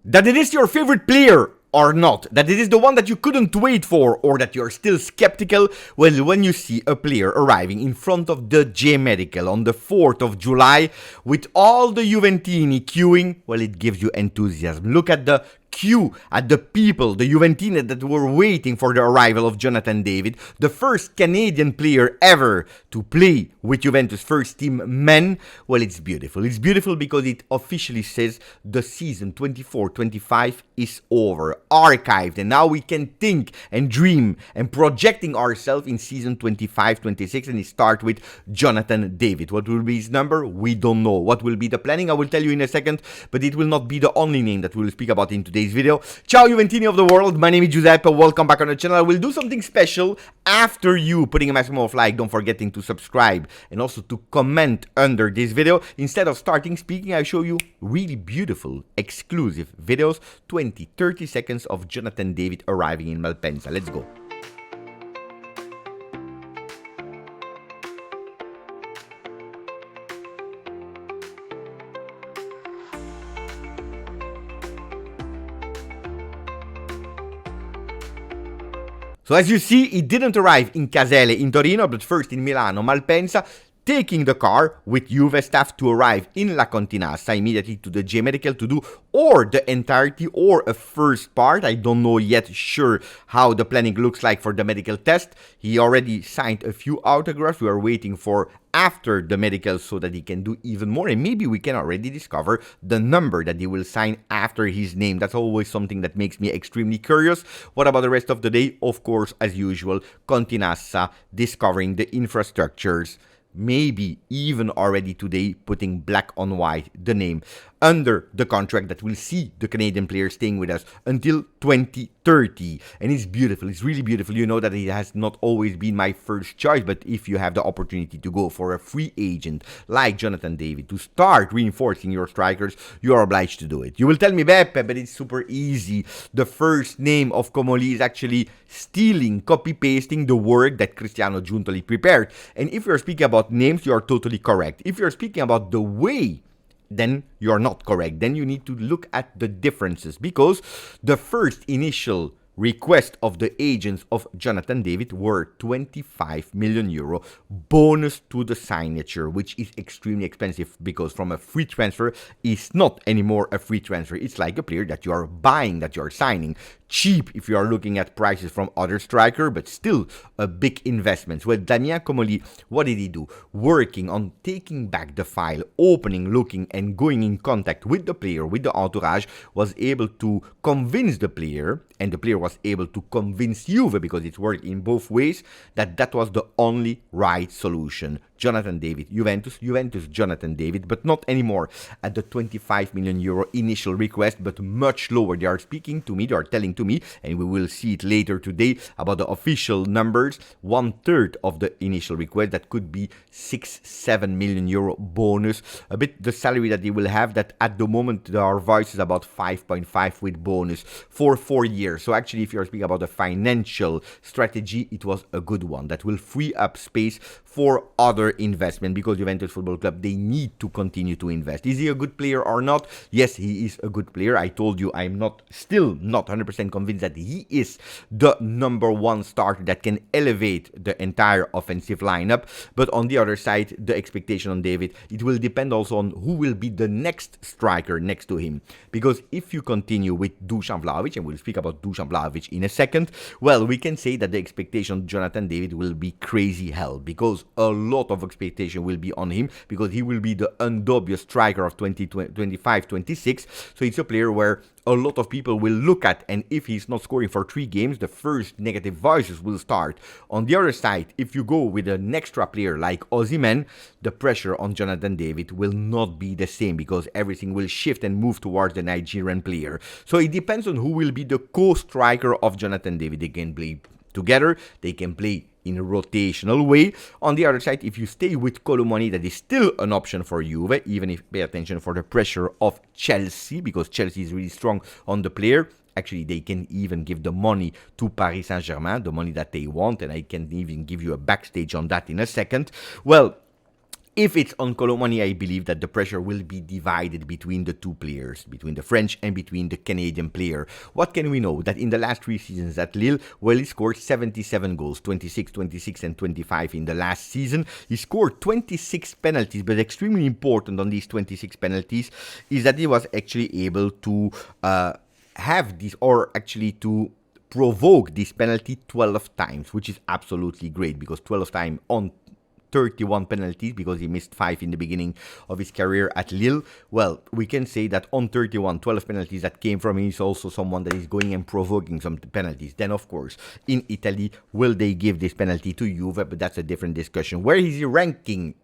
That it is your favorite player or not, that it is the one that you couldn't wait for, or that you're still skeptical, well, when you see a player arriving in front of the J-Medical on the 4th of July with all the Juventini queuing, well, it gives you enthusiasm. Look at the queue, at the people, the Juventini that were waiting for the arrival of Jonathan David, the first Canadian player ever to play with Juventus first team men. Well, it's beautiful. It's beautiful because it officially says the season 24-25 is over, archived, and now we can think and dream and projecting ourselves in season 25-26, and it starts with Jonathan David. What will be his number? We don't know. What will be the planning? I will tell you in a second, but it will not be the only name that we will speak about in today's video. Ciao Juventini of the world, my name is Giuseppe, welcome back on the channel. I will do something special after you putting a maximum of like, don't forgetting to subscribe and also to comment under this video. Instead of starting speaking, I show you really beautiful exclusive videos, 20-30 seconds of Jonathan David arriving in Malpensa. Let's go. So as you see, he didn't arrive in Caselle in Torino, but first in Milano, Malpensa, taking the car with Juve staff to arrive in La Continassa immediately to the J-Medical to do or the entirety or a first part. I don't know yet sure how the planning looks like for the medical test. He already signed a few autographs. We are waiting for after the medical so that he can do even more, and maybe we can already discover the number that he will sign after his name. That's always something that makes me extremely curious. What about the rest of the day? Of course, as usual, Continassa discovering the infrastructures, maybe even already today putting black on white the name under the contract that will see the Canadian player staying with us until 2030. And it's beautiful. It's really beautiful. You know that it has not always been my first choice, but if you have the opportunity to go for a free agent like Jonathan David to start reinforcing your strikers, you are obliged to do it. You will tell me, Beppe, but it's super easy. The first name of Comoli is actually stealing, copy-pasting the work that Cristiano Giuntoli prepared. And if you're speaking about names, you are totally correct. If you're speaking about the way, then you're not correct. Then you need to look at the differences, because the first initial request of the agents of Jonathan David were 25 million euro bonus to the signature, which is extremely expensive because from a free transfer is not anymore a free transfer. It's like a player that you are buying, that you are signing. Cheap if you are looking at prices from other striker, but still a big investment. Well, Damien Comoli, what did he do? Working on taking back the file, opening, looking and going in contact with the player, with the entourage, was able to convince the player, and the player was able to convince Juve, because it worked in both ways, that that was the only right solution. Jonathan David, Juventus, Jonathan David, but not anymore at the 25 million euro initial request, but much lower. They are speaking to me, they are telling to me, and we will see it later today about the official numbers, 1/3 of the initial request. That could be 6-7 million euro bonus, a bit the salary that they will have, that at the moment there are voices about 5.5 with bonus for 4 years. So actually, if you're speaking about the financial strategy, it was a good one that will free up space for other investment, because Juventus Football Club, they need to continue to invest. Is he a good player or not? Yes, he is a good player. I told you I'm still not 100% convinced that he is the number one starter that can elevate the entire offensive lineup. But on the other side, the expectation on David, it will depend also on who will be the next striker next to him. Because if you continue with Dusan Vlahovic, and we'll speak about Dusan Vlahovic in a second, well, we can say that the expectation on Jonathan David will be crazy hell, because a lot of expectation will be on him, because he will be the undubious striker of 2025-26. So it's a player where a lot of people will look at, and if he's not scoring for 3 games, the first negative voices will start. On the other side, if you go with an extra player like Osimhen, the pressure on Jonathan David will not be the same, because everything will shift and move towards the Nigerian player. So it depends on who will be the co-striker of Jonathan David. They can play together, they can play in a rotational way. On the other side, if you stay with Colomani, that is still an option for Juve, even if pay attention for the pressure of Chelsea, because Chelsea is really strong on the player. Actually, they can even give the money to Paris Saint-Germain, the money that they want, and I can even give you a backstage on that in a second. Well, If it's on Colomani, I believe that the pressure will be divided between the two players, between the French and between the Canadian player. What can we know? That in the last 3 seasons at Lille, well, he scored 77 goals, 26, 26, and 25 in the last season. He scored 26 penalties, but extremely important on these 26 penalties is that he was actually able to have these, or actually to provoke this penalty 12 times, which is absolutely great, because 12 times on 31 penalties, because he missed 5 in the beginning of his career at Lille. Well, we can say that on 31, 12 penalties that came from him, he's also someone that is going and provoking some penalties. Then, of course, in Italy, will they give this penalty to Juve? But that's a different discussion. Where is he ranking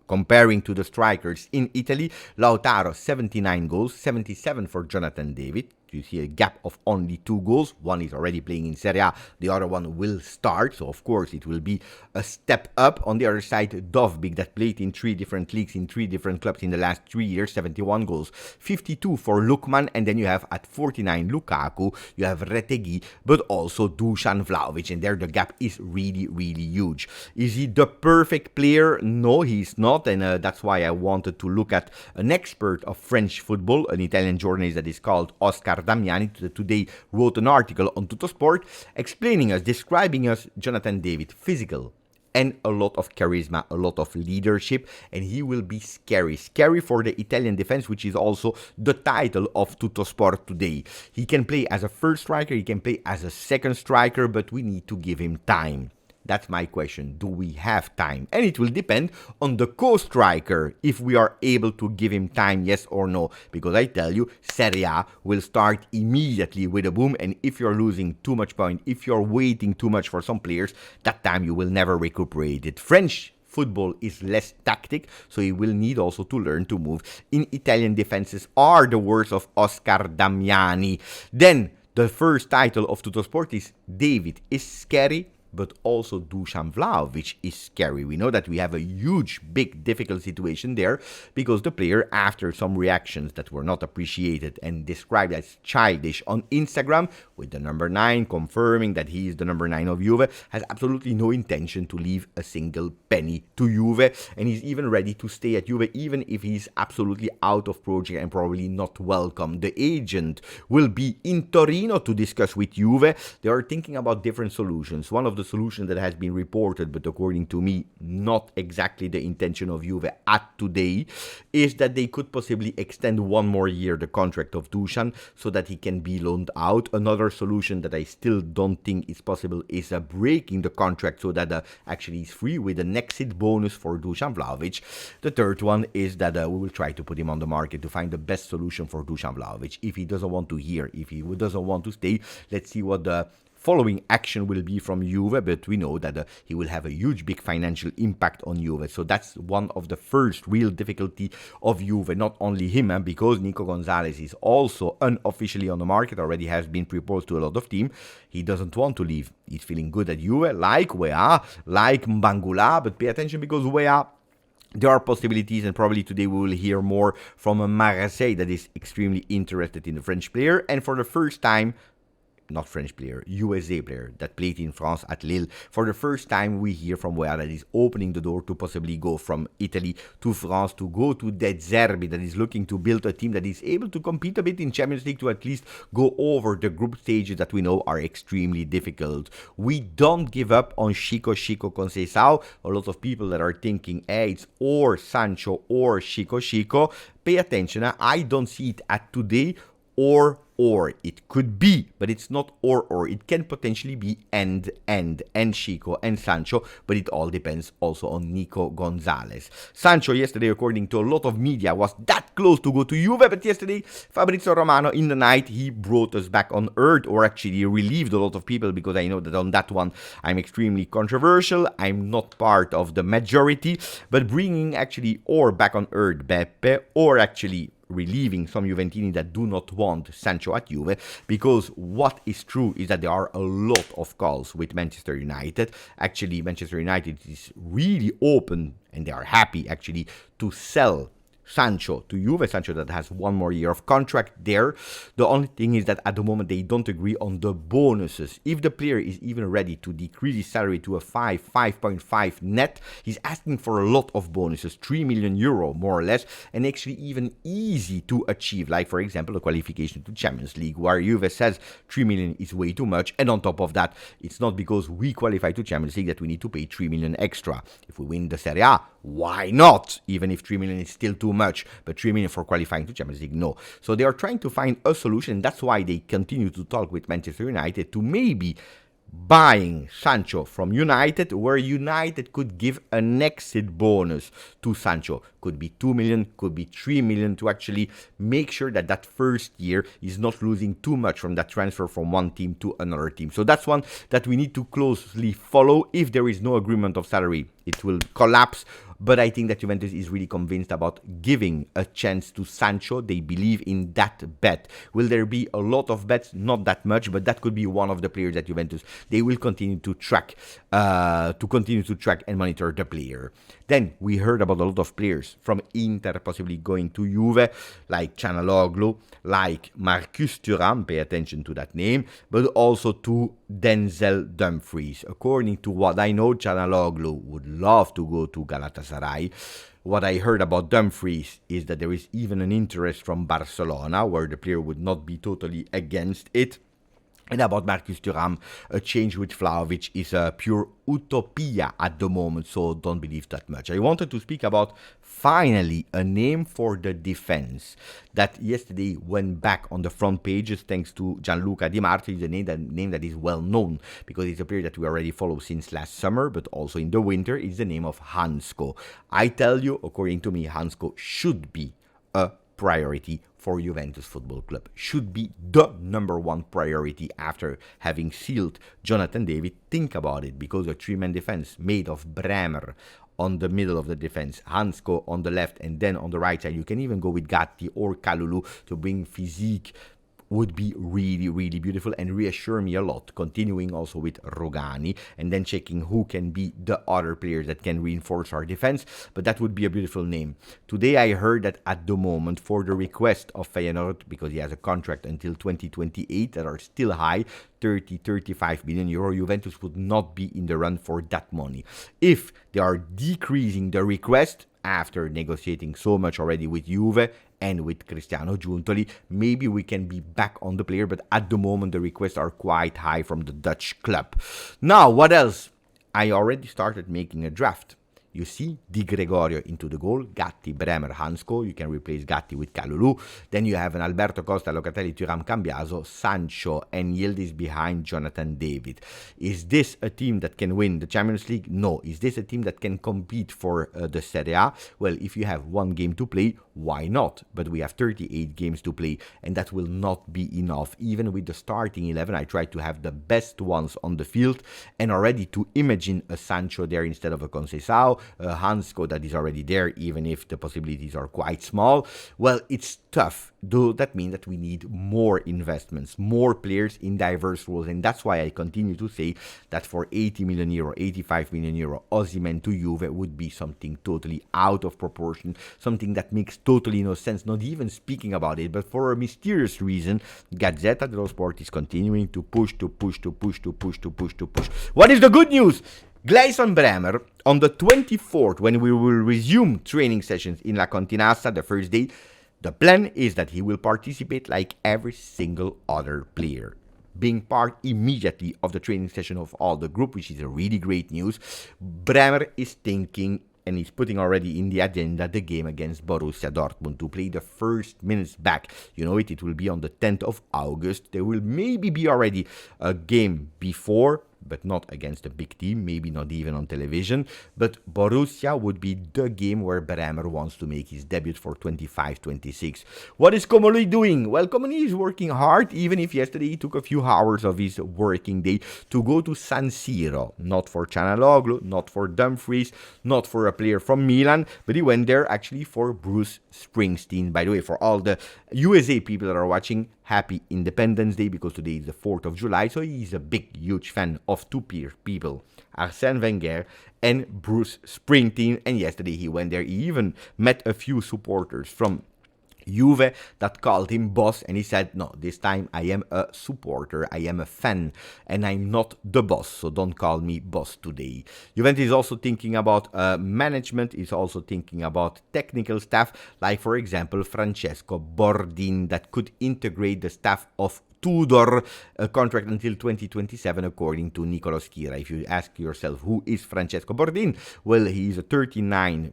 comparing to the strikers in Italy? Lautaro, 79 goals, 77 for Jonathan David. You see a gap of only 2 goals. One is already playing in Serie A, the other one will start, so of course it will be a step up. On the other side, Dovbyk, that played in 3 different leagues, in 3 different clubs in the last 3 years, 71 goals, 52 for Lukman, and then you have at 49 Lukaku, you have Retegui, but also Dusan Vlahovic, and there the gap is really, really huge. Is he the perfect player? No, he's not, and that's why I wanted to look at an expert of French football, an Italian journalist that is called Oscar Damiani, today wrote an article on Tuttosport explaining us, describing us Jonathan David, physical and a lot of charisma, a lot of leadership, and he will be scary for the Italian defense, which is also the title of Tuttosport today. He can play as a first striker, he can play as a second striker, but we need to give him time. That's my question. Do we have time? And it will depend on the co-striker, if we are able to give him time, yes or no. Because I tell you, Serie A will start immediately with a boom, and if you're losing too much point, if you're waiting too much for some players, that time you will never recuperate it. French football is less tactic, so he will need also to learn to move. In Italian defenses are the words of Oscar Damiani. Then, the first title of Tuttosport is David is scary, but also Dusan Vlahovic is scary. We know that we have a huge, big, difficult situation there because the player, after some reactions that were not appreciated and described as childish on Instagram, with the number 9 confirming that he is the number 9 of Juve, has absolutely no intention to leave a single penny to Juve, and he's even ready to stay at Juve even if he's absolutely out of project and probably not welcome. The agent will be in Torino to discuss with Juve. They are thinking about different solutions. One of the solutions that has been reported, but according to me, not exactly the intention of Juve at today, is that they could possibly extend 1 more year the contract of Dusan so that he can be loaned out. Another solution that I still don't think is possible is breaking the contract so that actually he's free with an exit bonus for Dusan Vlahovic. The third one is that we will try to put him on the market to find the best solution for Dusan Vlahovic. If he doesn't want to hear, if he doesn't want to stay, let's see what the following action will be from Juve, but we know that he will have a huge, big financial impact on Juve. So that's one of the first real difficulty of Juve. Not only him, because Nico Gonzalez is also unofficially on the market, already has been proposed to a lot of teams. He doesn't want to leave. He's feeling good at Juve, like Weah, like Mbangula, but pay attention because Weah, there are possibilities, and probably today we will hear more from a Marseille that is extremely interested in the French player, and for the first time, not French player, USA player that played in France at Lille. For the first time, we hear from Weah that is opening the door to possibly go from Italy to France, to go to De Zerbi, that is looking to build a team that is able to compete a bit in Champions League, to at least go over the group stages that we know are extremely difficult. We don't give up on Chico Conceição. A lot of people that are thinking, hey, it's or Sancho or Chico. Pay attention, I don't see it at today, or it could be, but it's not or it can potentially be and Chico and Sancho, but it all depends also on Nico Gonzalez. Sancho yesterday, according to a lot of media, was that close to go to Juve, but yesterday Fabrizio Romano in the night, he brought us back on earth, or actually relieved a lot of people, because I know that on that one I'm extremely controversial, I'm not part of the majority, but bringing actually or back on earth Beppe, or actually relieving some Juventini that do not want Sancho at Juve, because what is true is that there are a lot of calls with Manchester United. Actually, Manchester United is really open, and they are happy actually to sell Sancho to Juve. Sancho that has one more year of contract there. The only thing is that at the moment they don't agree on the bonuses. If the player is even ready to decrease his salary to a 5.5 net, he's asking for a lot of bonuses, 3 million euro more or less, and actually even easy to achieve, like for example a qualification to Champions League, where Juve says 3 million is way too much, and on top of that, it's not because we qualify to Champions League that we need to pay 3 million extra. If we win the Serie A, why not? Even if 3 million is still too much, but 3 million for qualifying to Champions League, no. So they are trying to find a solution, and that's why they continue to talk with Manchester United to maybe buying Sancho from United, where United could give an exit bonus to Sancho. Could be 2 million, could be 3 million, to actually make sure that that first year is not losing too much from that transfer from one team to another team. So that's one that we need to closely follow. If there is no agreement of salary, it will collapse. But I think that Juventus is really convinced about giving a chance to Sancho. They believe in that bet. Will there be a lot of bets? Not that much, but that could be one of the players that Juventus, they will continue to track and monitor the player. Then we heard about a lot of players from Inter possibly going to Juve, like Çalhanoğlu, like Marcus Thuram, pay attention to that name, but also to Denzel Dumfries. According to what I know, Çalhanoğlu would love to go to Galatasaray. What I heard about Dumfries is that there is even an interest from Barcelona, where the player would not be totally against it. And about Marcus Thuram, a change with Vlahovic is a pure utopia at the moment, so don't believe that much. I wanted to speak about, finally, a name for the defense that yesterday went back on the front pages thanks to Gianluca Di Martio. It's a name that is well known because it's a player that we already follow since last summer, but also in the winter. It's the name of Hancko. I tell you, according to me, Hancko should be a priority for Juventus Football Club. Should be the number one priority after having sealed Jonathan David. Think about it, because a three-man defense made of Bremer on the middle of the defense, Hancko on the left, and then on the right side, you can even go with Gatti or Kalulu to bring physique, would be really, really beautiful and reassure me a lot. Continuing also with Rogani and then checking who can be the other players that can reinforce our defense, but that would be a beautiful name. Today I heard that at the moment, for the request of Feyenoord, because he has a contract until 2028 that are still high, 30-35 million euro, Juventus would not be in the run for that money. If they are decreasing the request after negotiating so much already with Juve and with Cristiano Giuntoli, maybe we can be back on the player, but at the moment the requests are quite high from the Dutch club. Now, what else? I already started making a draft. You see Di Gregorio into the goal, Gatti, Bremer, Hancko. You can replace Gatti with Kalulu. Then you have an Alberto Costa, Locatelli, Thuram, Cambiaso, Sancho, and Yildiz behind Jonathan David. Is this a team that can win the Champions League? No. Is this a team that can compete for the Serie A? Well, if you have one game to play, why not? But we have 38 games to play, and that will not be enough. Even with the starting 11, I try to have the best ones on the field, and already to imagine a Sancho there instead of a Conceição, Hancko that is already there, even if the possibilities are quite small. Well, it's tough. Though that means that we need more investments, more players in diverse roles, and that's why I continue to say that for 80 million euro, 85 million euro, Osimhen to Juve would be something totally out of proportion, something that makes totally no sense, not even speaking about it. But for a mysterious reason, Gazzetta dello Sport is continuing to push. What is the good news? Gleison Bremer, on the 24th, when we will resume training sessions in La Continassa, the first day, the plan is that he will participate like every single other player, being part immediately of the training session of all the group, which is a really great news. Bremer is thinking, and he's putting already in the agenda, the game against Borussia Dortmund to play the first minutes back. You know it will be on the 10th of August. There will maybe be already a game before, but not against a big team, maybe not even on television. But Borussia would be the game where Bremer wants to make his debut for 25-26. What is Komoli doing? Well, Komoli is working hard, even if yesterday he took a few hours of his working day to go to San Siro. Not for Çalhanoğlu, not for Dumfries, not for a player from Milan, but he went there actually for Bruce Springsteen. By the way, for all the USA people that are watching, happy Independence Day, because today is the 4th of July, so he's a big, huge fan of of two people, Arsène Wenger and Bruce Springsteen. And yesterday he went there. He even met a few supporters from Juve that called him boss, and he said, no, this time I am a supporter, I am a fan, and I'm not the boss, so don't call me boss today. Juventus is also thinking about management, is also thinking about technical staff, like for example Francesco Bordin, that could integrate the staff of Tudor, a contract until 2027, according to Nicolo Schira. If you ask yourself, who is Francesco Bordin? Well, he is a 39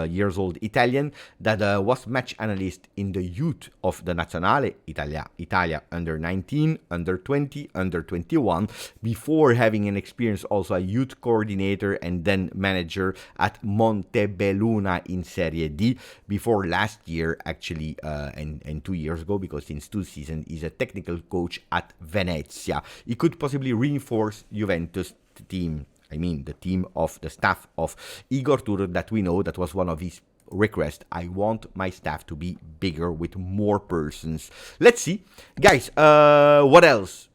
years old Italian that was match analyst in the youth of the Nazionale Italia under 19, under 20, under 21, before having an experience also a youth coordinator and then manager at Montebelluna in Serie D, before last year actually and 2 years ago, because since 2 seasons he's a technical coach at Venezia. He could possibly reinforce Juventus team. I mean, the team of the staff of Igor Tudor that we know that was one of his requests. I want my staff to be bigger with more persons. Let's see. Guys, what else?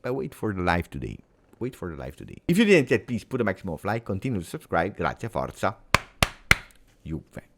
Wait for the live today. Wait for the live today. If you didn't yet, please put a maximum of like, continue to subscribe. Grazie, forza, Juve.